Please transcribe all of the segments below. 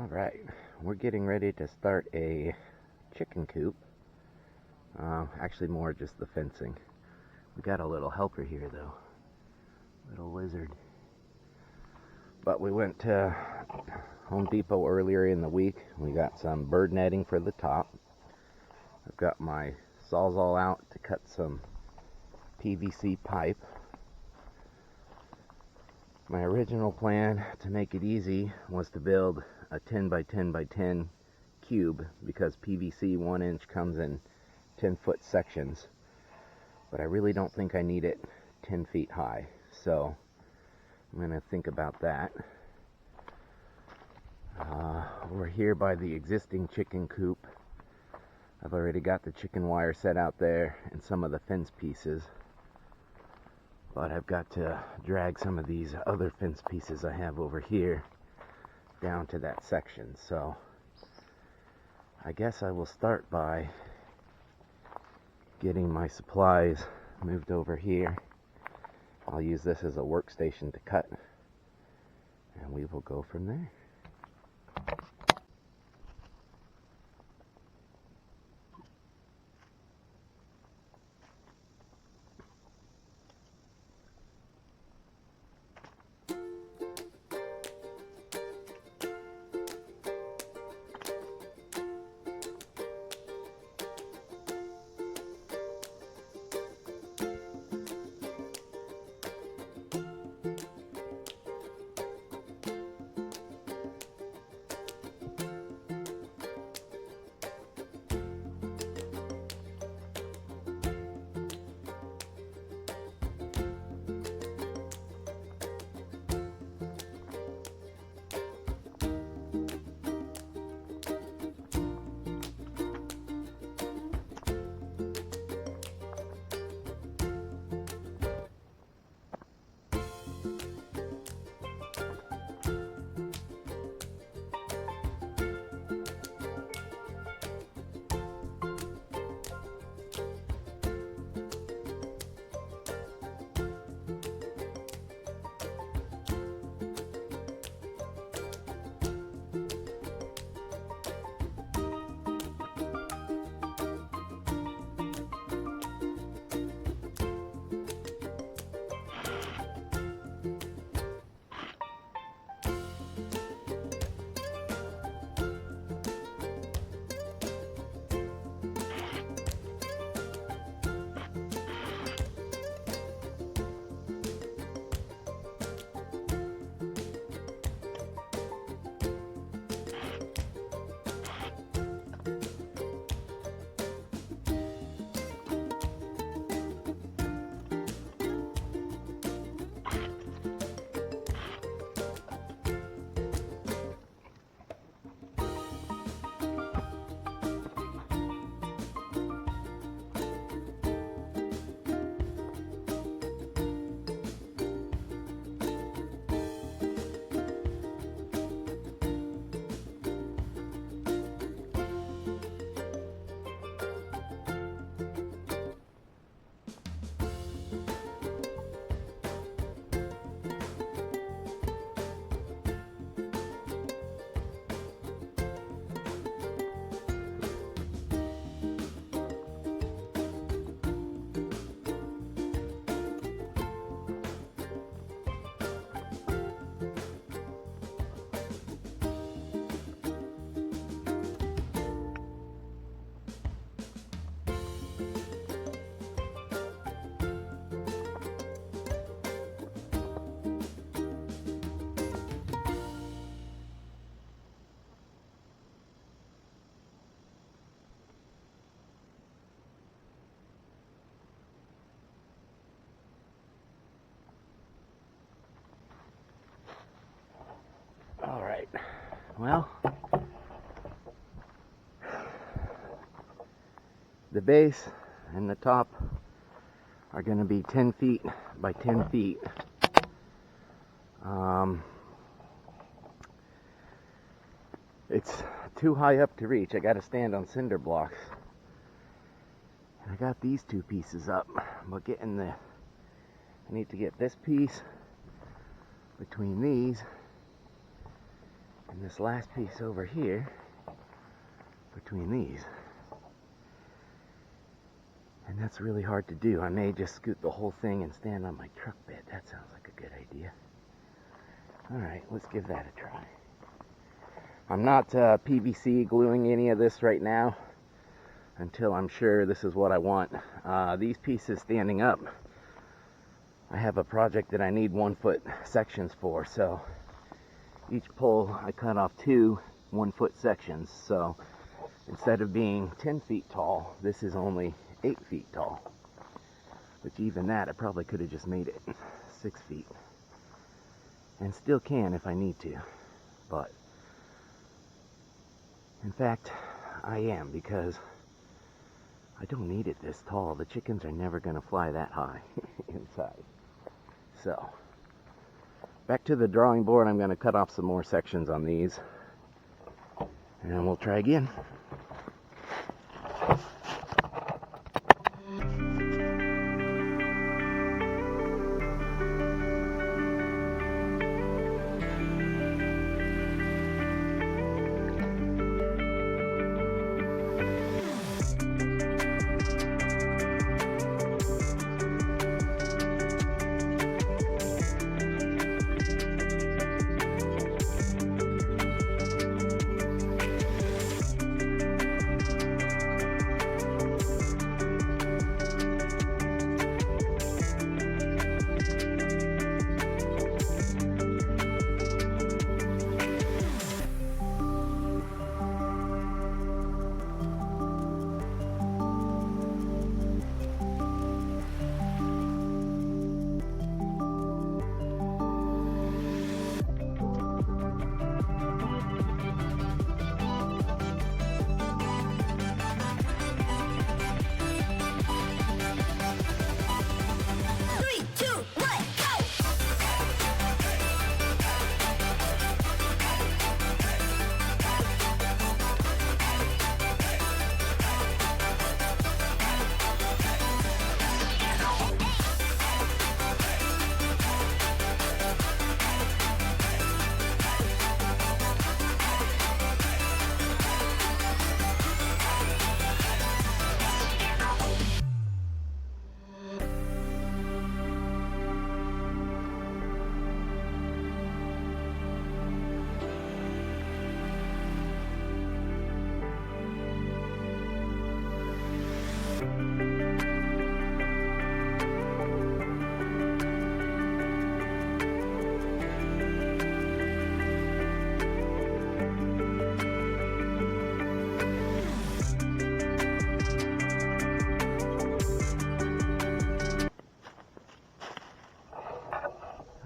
Alright, we're getting ready to start a chicken coop. Actually more just the fencing. We got a little helper here though. Little lizard. But we went to Home Depot earlier in the week. We got some bird netting for the top. I've got my sawzall out to cut some PVC pipe. My original plan, to make it easy, was to build a 10 by 10 by 10 cube because PVC 1-inch comes in 10-foot sections. But I really don't think I need it 10 feet high, so I'm going to think about that. We're here by the existing chicken coop. I've already got the chicken wire set out there and some of the fence pieces. But I've got to drag some of these other fence pieces I have over here down to that section. So I guess I will start by getting my supplies moved over here. I'll use this as a workstation to cut, and we will go from there. Alright, well, the base and the top are going to be 10 feet by 10 feet. It's too high up to reach. I got to stand on cinder blocks. And I got these two pieces up, but I need to get this piece between these And this last piece over here, between these. And that's really hard to do. I may just scoot the whole thing and stand on my truck bed. That sounds like a good idea. Alright, let's give that a try. I'm not PVC gluing any of this right now until I'm sure this is what I want. These pieces standing up, I have a project that I need 1 foot sections for, so each pole I cut off 2 1 foot sections. So instead of being 10 feet tall, this is only 8 feet tall, which even that I probably could have just made it 6 feet, and still can if I need to. But in fact I am, because I don't need it this tall. The chickens are never going to fly that high inside. So back to the drawing board. I'm going to cut off some more sections on these and we'll try again.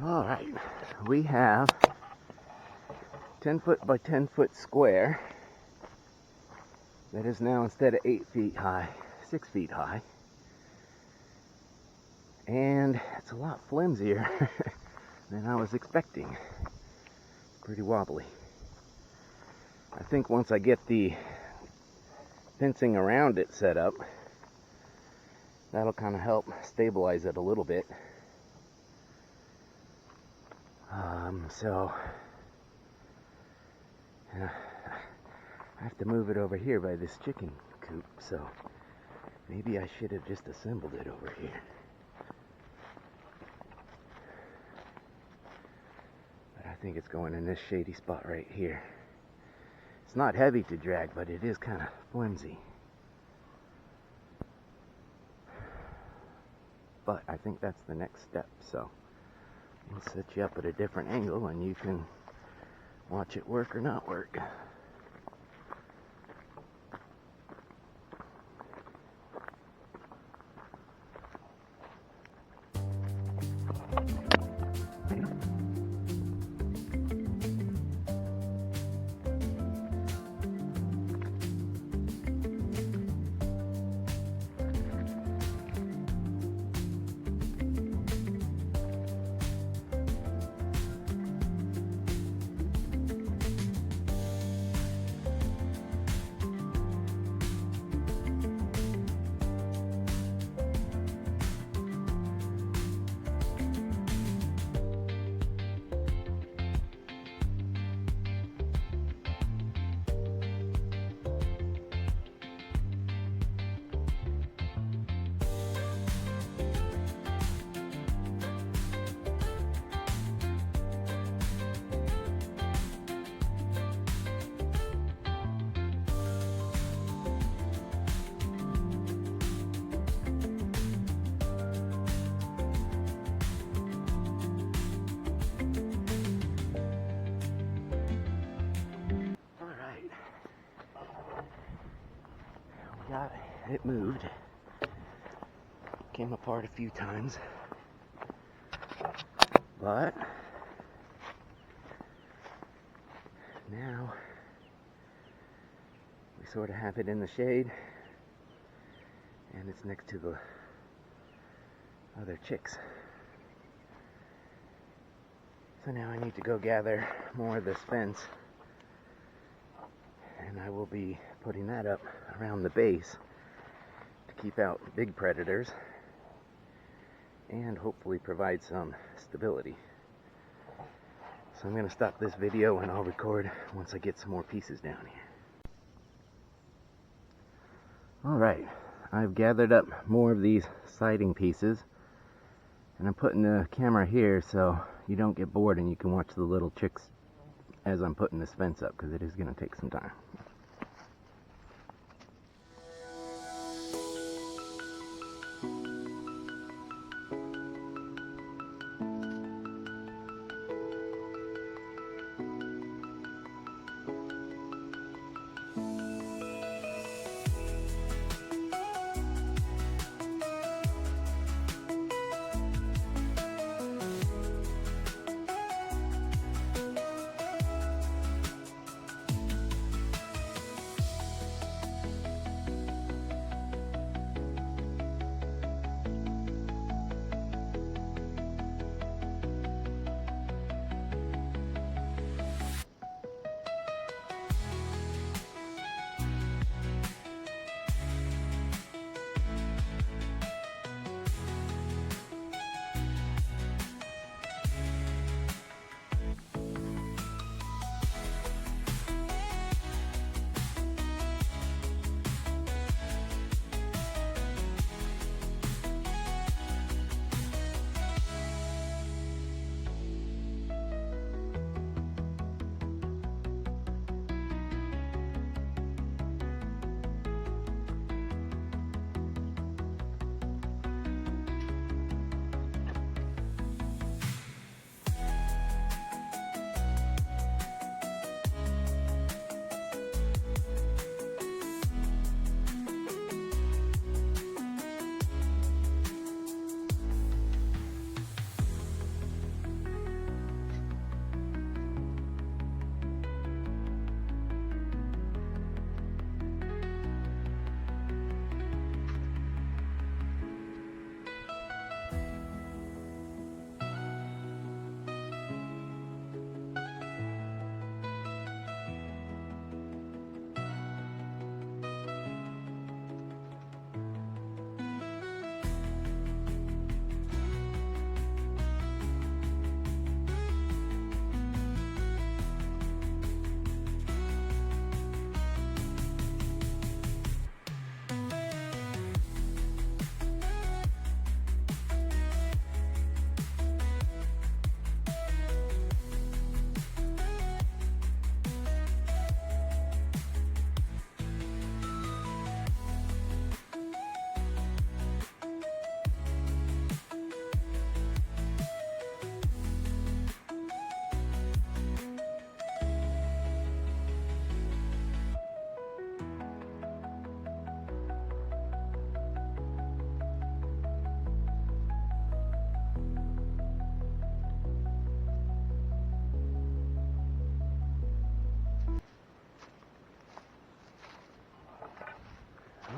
Alright, we have 10 foot by 10 foot square that is now, instead of 8 feet high, 6 feet high. And it's a lot flimsier than I was expecting. Pretty wobbly. I think once I get the fencing around it set up, that'll kind of help stabilize it a little bit. So I have to move it over here by this chicken coop, so maybe I should have just assembled it over here. But I think it's going in this shady spot right here. It's not heavy to drag, but it is kind of flimsy. But I think that's the next step, so we'll set you up at a different angle and you can watch it work or not work. got it moved. Came apart a few times. But now we sort of have it in the shade, and it's next to the other chicks. So now I need to go gather more of this fence, and I will be putting that up around the base to keep out big predators and hopefully provide some stability. So I'm going to stop this video and I'll record once I get some more pieces down here. Alright, I've gathered up more of these siding pieces, and I'm putting the camera here so you don't get bored and you can watch the little chicks as I'm putting this fence up, because it is going to take some time.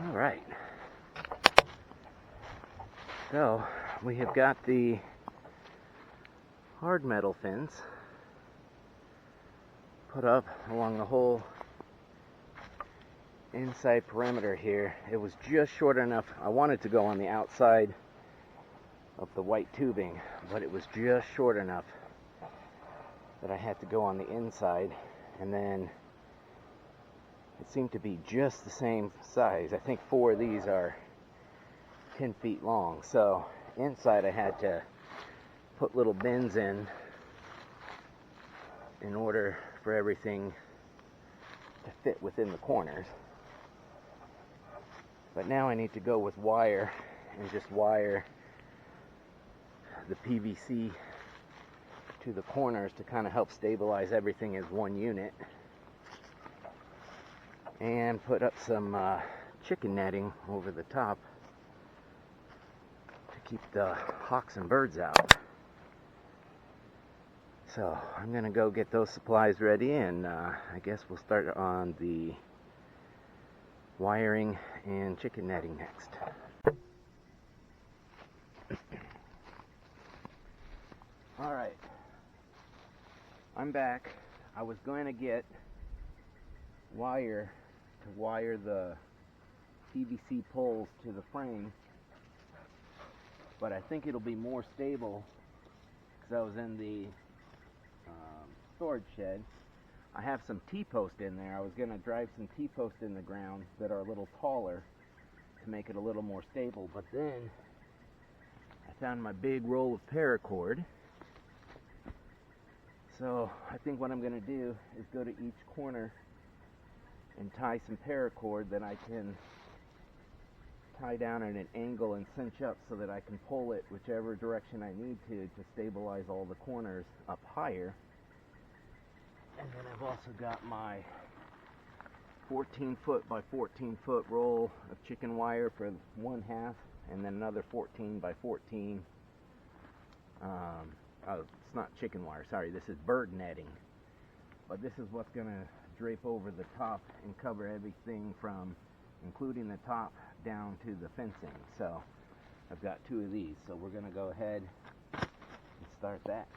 Alright, so we have got the hard metal fence put up along the whole inside perimeter here. It was just short enough. I wanted to go on the outside of the white tubing, but it was just short enough that I had to go on the inside, and then it seemed to be just the same size. I think 4 of these are 10 feet long, so inside I had to put little bins in order for everything to fit within the corners. But now I need to go with wire and just wire the PVC to the corners to kind of help stabilize everything as one unit, and put up some chicken netting over the top to keep the hawks and birds out. So I'm gonna go get those supplies ready, and I guess we'll start on the wiring and chicken netting next. Alright, I'm back. I was going to get wire to wire the PVC poles to the frame, but I think it'll be more stable because I was in the storage shed. I have some T-post in there. I was going to drive some T-post in the ground that are a little taller to make it a little more stable, but then I found my big roll of paracord. So I think what I'm going to do is go to each corner and tie some paracord that I can tie down at an angle and cinch up so that I can pull it whichever direction I need to stabilize all the corners up higher. And then I've also got my 14-foot by 14-foot roll of chicken wire for one half, and then another 14 by 14. It's not chicken wire, sorry, this is bird netting. But this is what's going to drape over the top and cover everything from, including the top, down to the fencing. So I've got two of these, so we're going to go ahead and start that.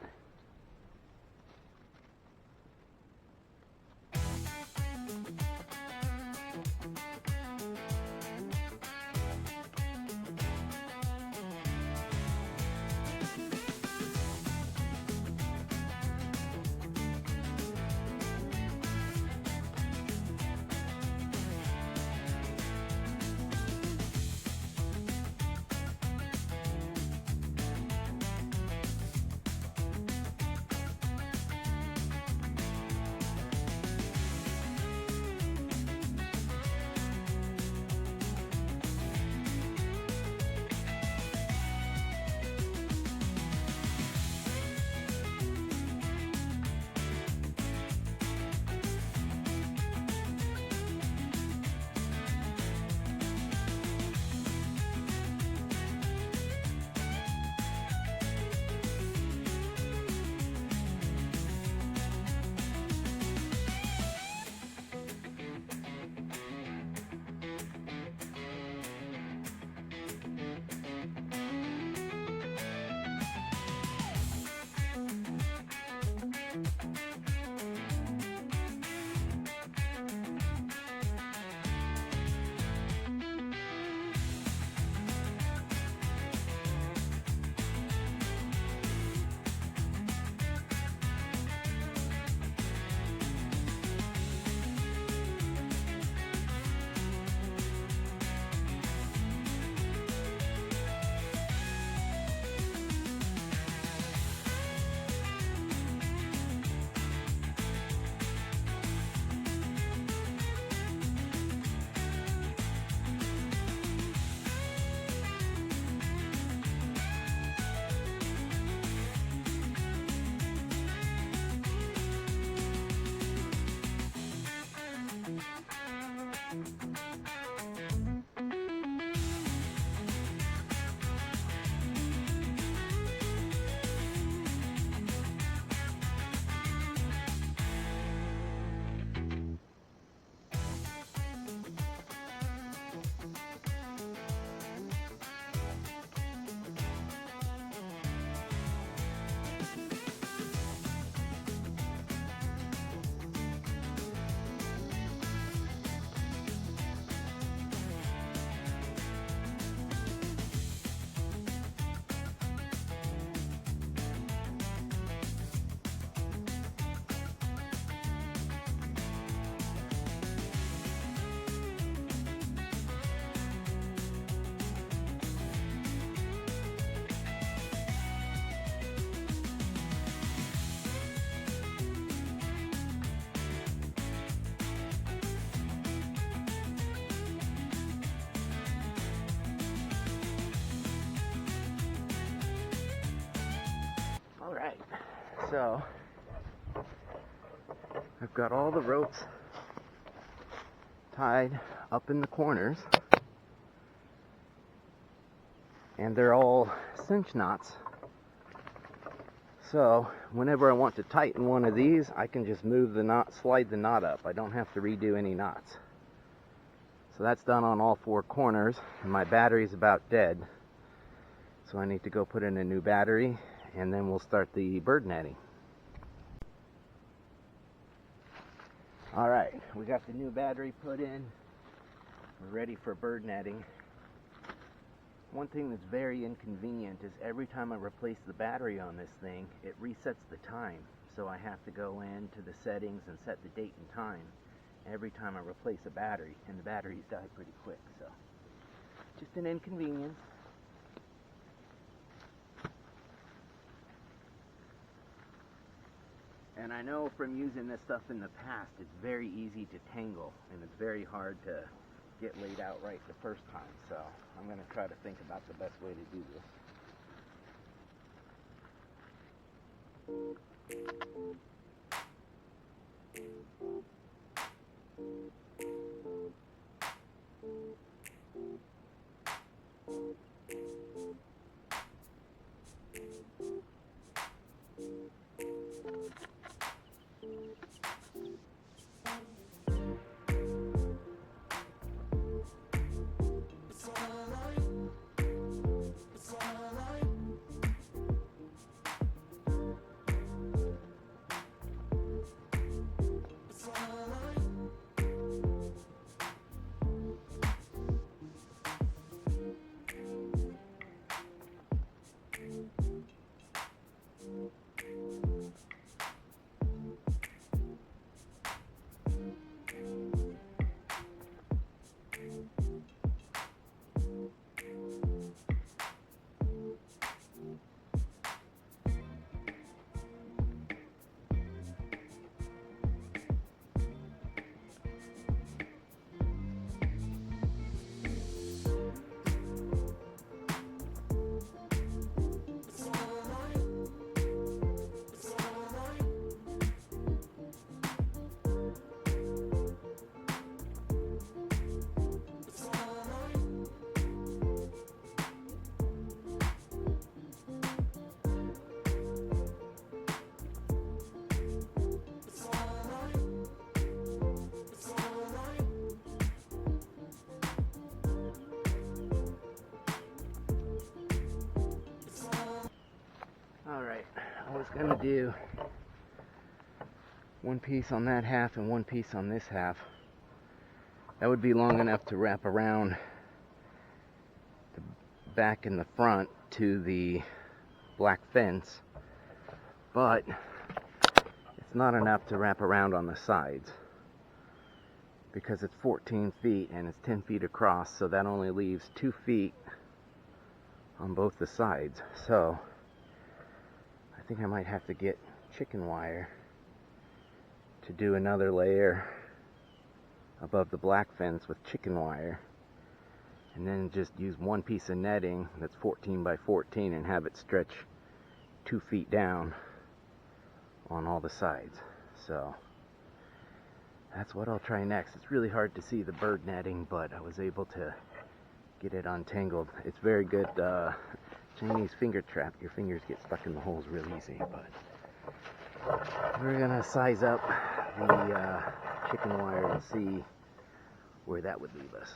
So I've got all the ropes tied up in the corners. and they're all cinch knots. So whenever I want to tighten one of these, I can just move the knot, slide the knot up. I don't have to redo any knots. So that's done on all four corners, and my battery's about dead. So I need to go put in a new battery, and then we'll start the bird netting. Alright, we got the new battery put in. We're ready for bird netting. One thing that's very inconvenient is every time I replace the battery on this thing, it resets the time. So I have to go into the settings and set the date and time every time I replace a battery, and the batteries die pretty quick, so just an inconvenience. And I know from using this stuff in the past, it's very easy to tangle, and it's very hard to get laid out right the first time. So I'm going to try to think about the best way to do this. Alright, I was going to do one piece on that half and one piece on this half. That would be long enough to wrap around the back and the front to the black fence, but it's not enough to wrap around on the sides because it's 14 feet and it's 10 feet across, so that only leaves 2 feet on both the sides. So I think I might have to get chicken wire to do another layer above the black fence with chicken wire, and then just use one piece of netting that's 14 by 14 and have it stretch 2 feet down on all the sides. So that's what I'll try next. It's really hard to see the bird netting, but I was able to get it untangled. It's very good Chinese finger trap. Your fingers get stuck in the holes real easy, but we're gonna size up the chicken wire and see where that would leave us.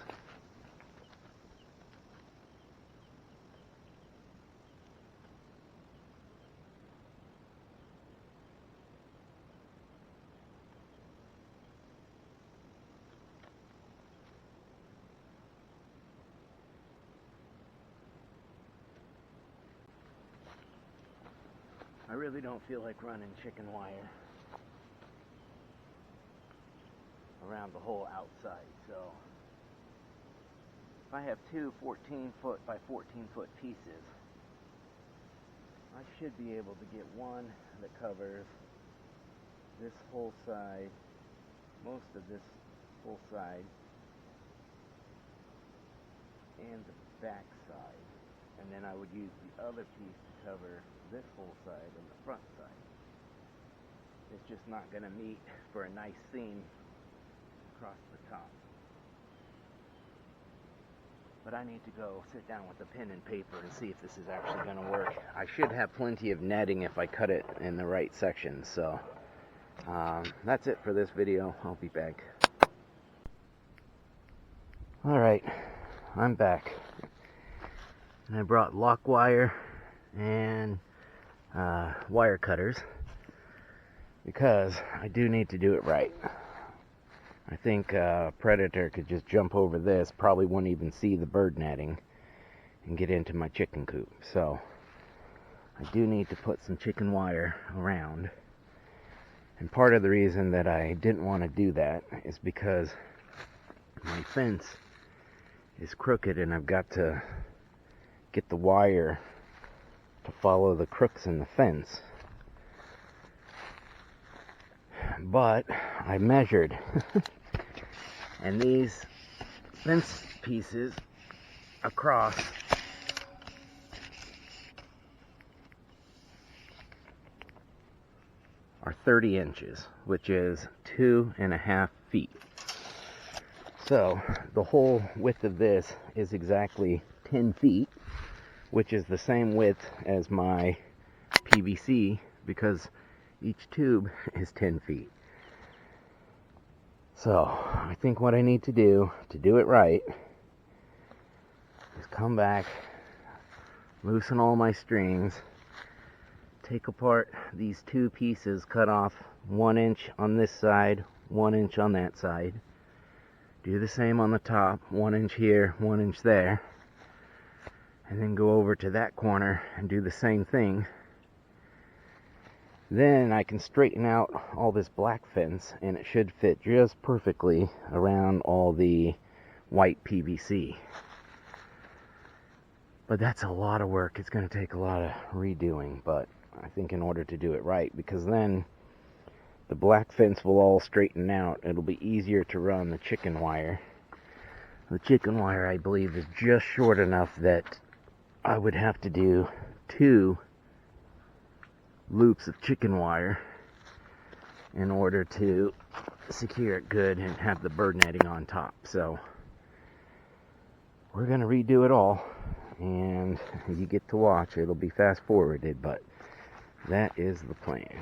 I really don't feel like running chicken wire around the whole outside, so if I have two 14-foot by 14-foot pieces, I should be able to get one that covers this whole side, most of this whole side, and the back side, and then I would use the other piece to cover this whole side and the front side. It's just not going to meet for a nice seam across the top. But I need to go sit down with a pen and paper and see if this is actually going to work. I should have plenty of netting if I cut it in the right section. So that's it for this video. I'll be back. Alright, I'm back. And I brought lock wire and wire cutters because I do need to do it right. I think a predator could just jump over this, probably wouldn't even see the bird netting, and get into my chicken coop. So I do need to put some chicken wire around. And part of the reason that I didn't want to do that is because my fence is crooked and I've got to get the wire to follow the crooks in the fence. But I measured and these fence pieces across are 30 inches, which is 2.5 feet. So the whole width of this is exactly 10 feet, which is the same width as my PVC because each tube is 10 feet. So I think what I need to do it right is come back, loosen all my strings, take apart these two pieces, cut off 1 inch on this side, 1 inch on that side. Do the same on the top, 1 inch here, 1 inch there. And then go over to that corner and do the same thing. Then I can straighten out all this black fence and it should fit just perfectly around all the white PVC. But that's a lot of work. It's going to take a lot of redoing, but I think in order to do it right, because then the black fence will all straighten out. It'll be easier to run the chicken wire. The chicken wire, I believe, is just short enough that I would have to do 2 loops of chicken wire in order to secure it good and have the bird netting on top. So we're going to redo it all, and you get to watch. It'll be fast forwarded, but that is the plan.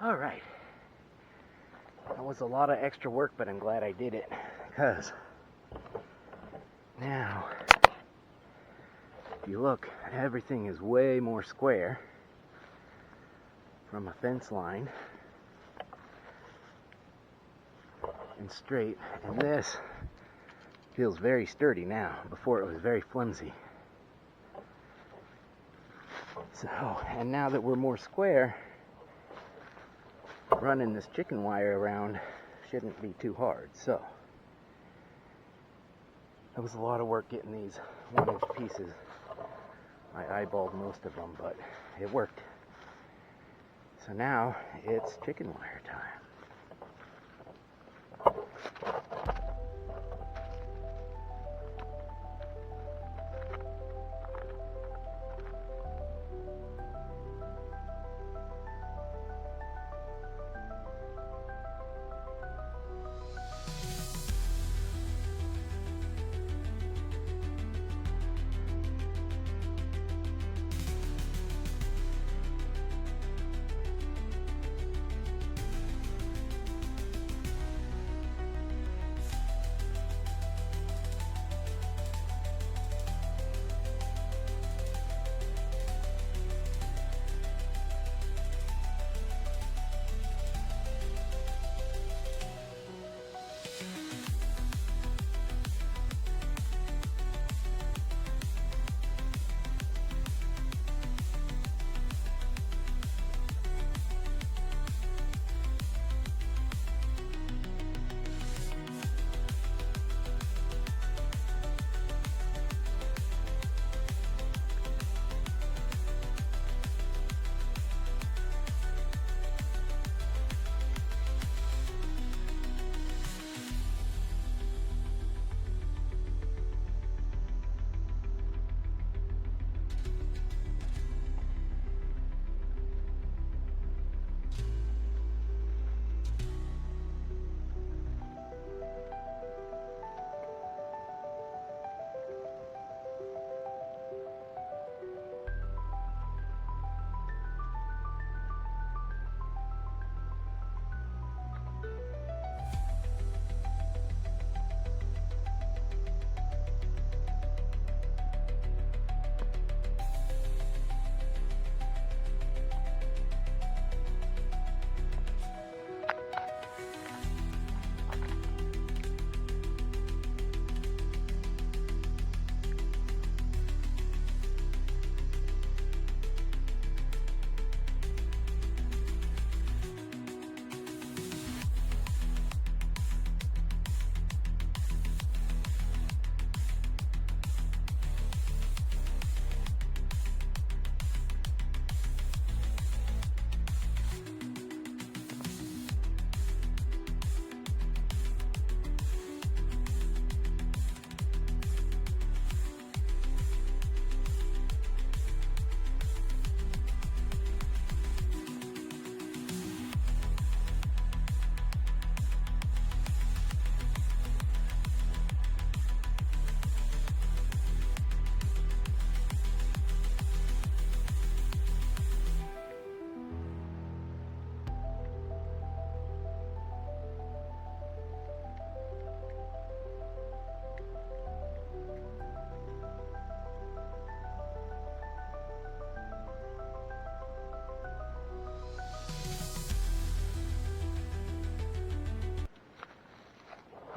All right. That was a lot of extra work, but I'm glad I did it, because now, if you look, everything is way more square from a fence line and straight, and this feels very sturdy now. Before it was very flimsy. So, and now that we're more square, running this chicken wire around shouldn't be too hard. So, that was a lot of work getting these 1-inch pieces. I eyeballed most of them, but it worked. So now it's chicken wire time.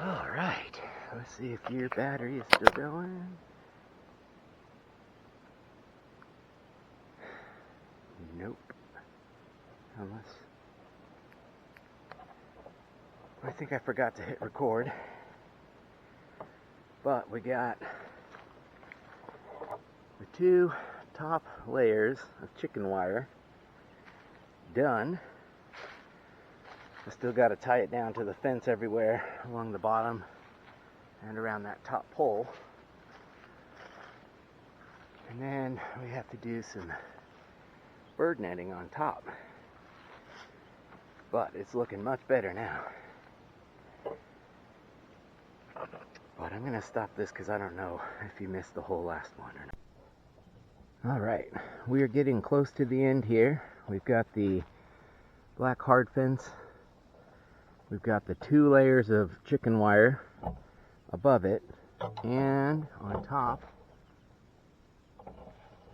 Alright, let's see if your battery is still going. Nope. Unless... I think I forgot to hit record. But we got the 2 top layers of chicken wire done. I still got to tie it down to the fence everywhere along the bottom and around that top pole. And then we have to do some bird netting on top. But it's looking much better now. But I'm going to stop this because I don't know if you missed the whole last one or not. Alright, we are getting close to the end here. We've got the black hard fence. We've got the 2 layers of chicken wire above it, and on top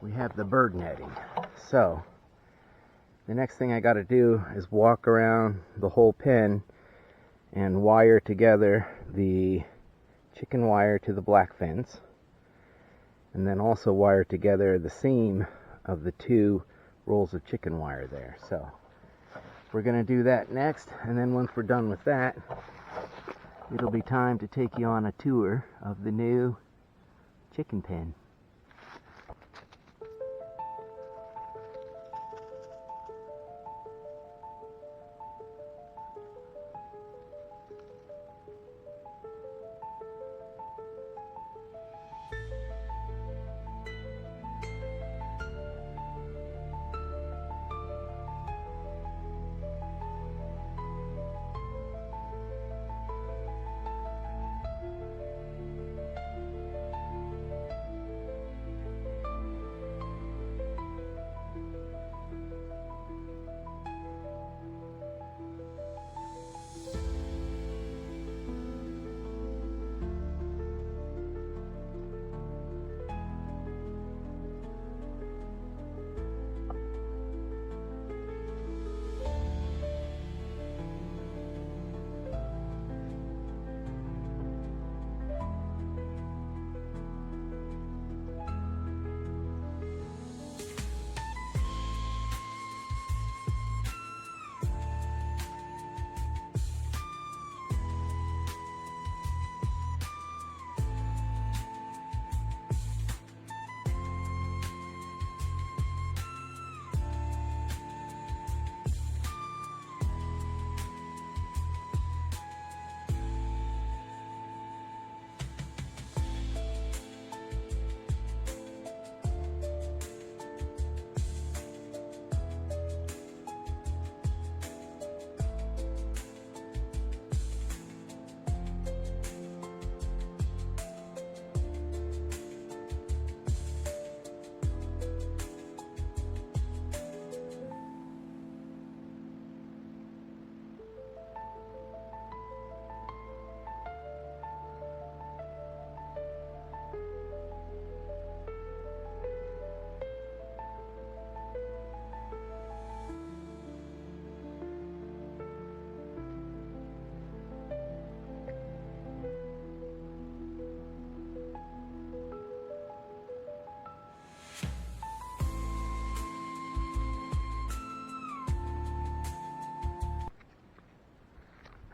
we have the bird netting. So the next thing I got to do is walk around the whole pen and wire together the chicken wire to the black fence, and then also wire together the seam of the 2 rolls of chicken wire there. So we're going to do that next, and then once we're done with that, it'll be time to take you on a tour of the new chicken pen.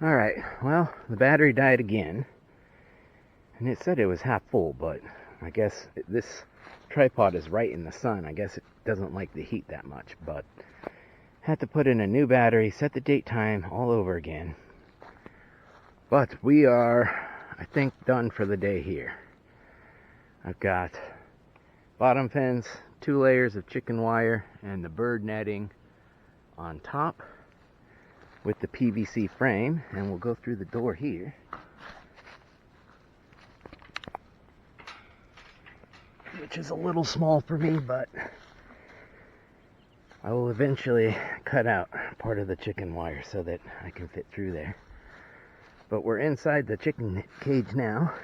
Alright, well, the battery died again, and it said it was half full, but I guess this tripod is right in the sun. I guess it doesn't like the heat that much, but had to put in a new battery, set the date time all over again. But we are, I think, done for the day here. I've got bottom fence, 2 layers of chicken wire, and the bird netting on top with the PVC frame, and we'll go through the door here. Which is a little small for me, but I will eventually cut out part of the chicken wire so that I can fit through there. But we're inside the chicken cage now.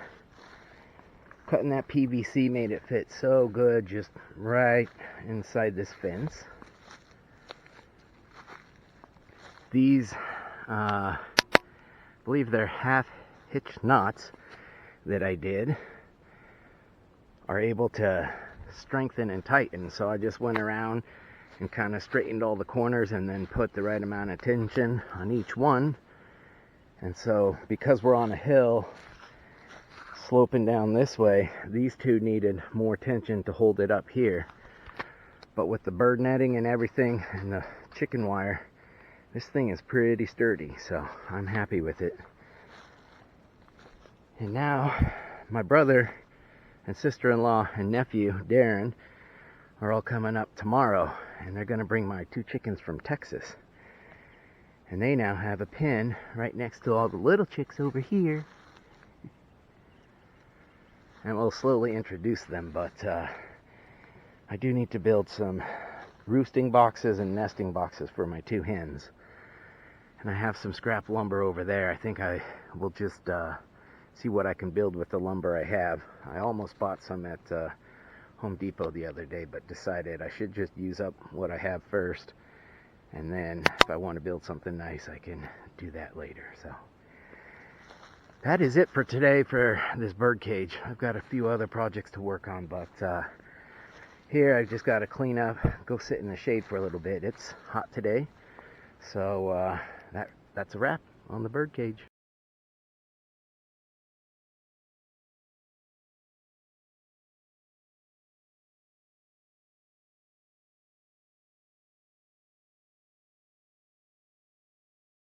Cutting that PVC made it fit so good, just right inside this fence. These, I believe they're half-hitch knots that I did, are able to strengthen and tighten. So I just went around and kind of straightened all the corners and then put the right amount of tension on each one. And so because we're on a hill sloping down this way, these 2 needed more tension to hold it up here. But with the bird netting and everything and the chicken wire, this thing is pretty sturdy, so I'm happy with it. And now my brother and sister-in-law and nephew, Darren, are all coming up tomorrow, and they're going to bring my 2 chickens from Texas. And they now have a pen right next to all the little chicks over here. And we'll slowly introduce them, but I do need to build some roosting boxes and nesting boxes for my 2 hens. And I have some scrap lumber over there. I think I will just see what I can build with the lumber I have. I almost bought some at Home Depot the other day, but decided I should just use up what I have first. And then if I want to build something nice, I can do that later. So that is it for today for this bird cage. I've got a few other projects to work on, but here I just got to clean up, go sit in the shade for a little bit. It's hot today, so that's a wrap on the bird cage.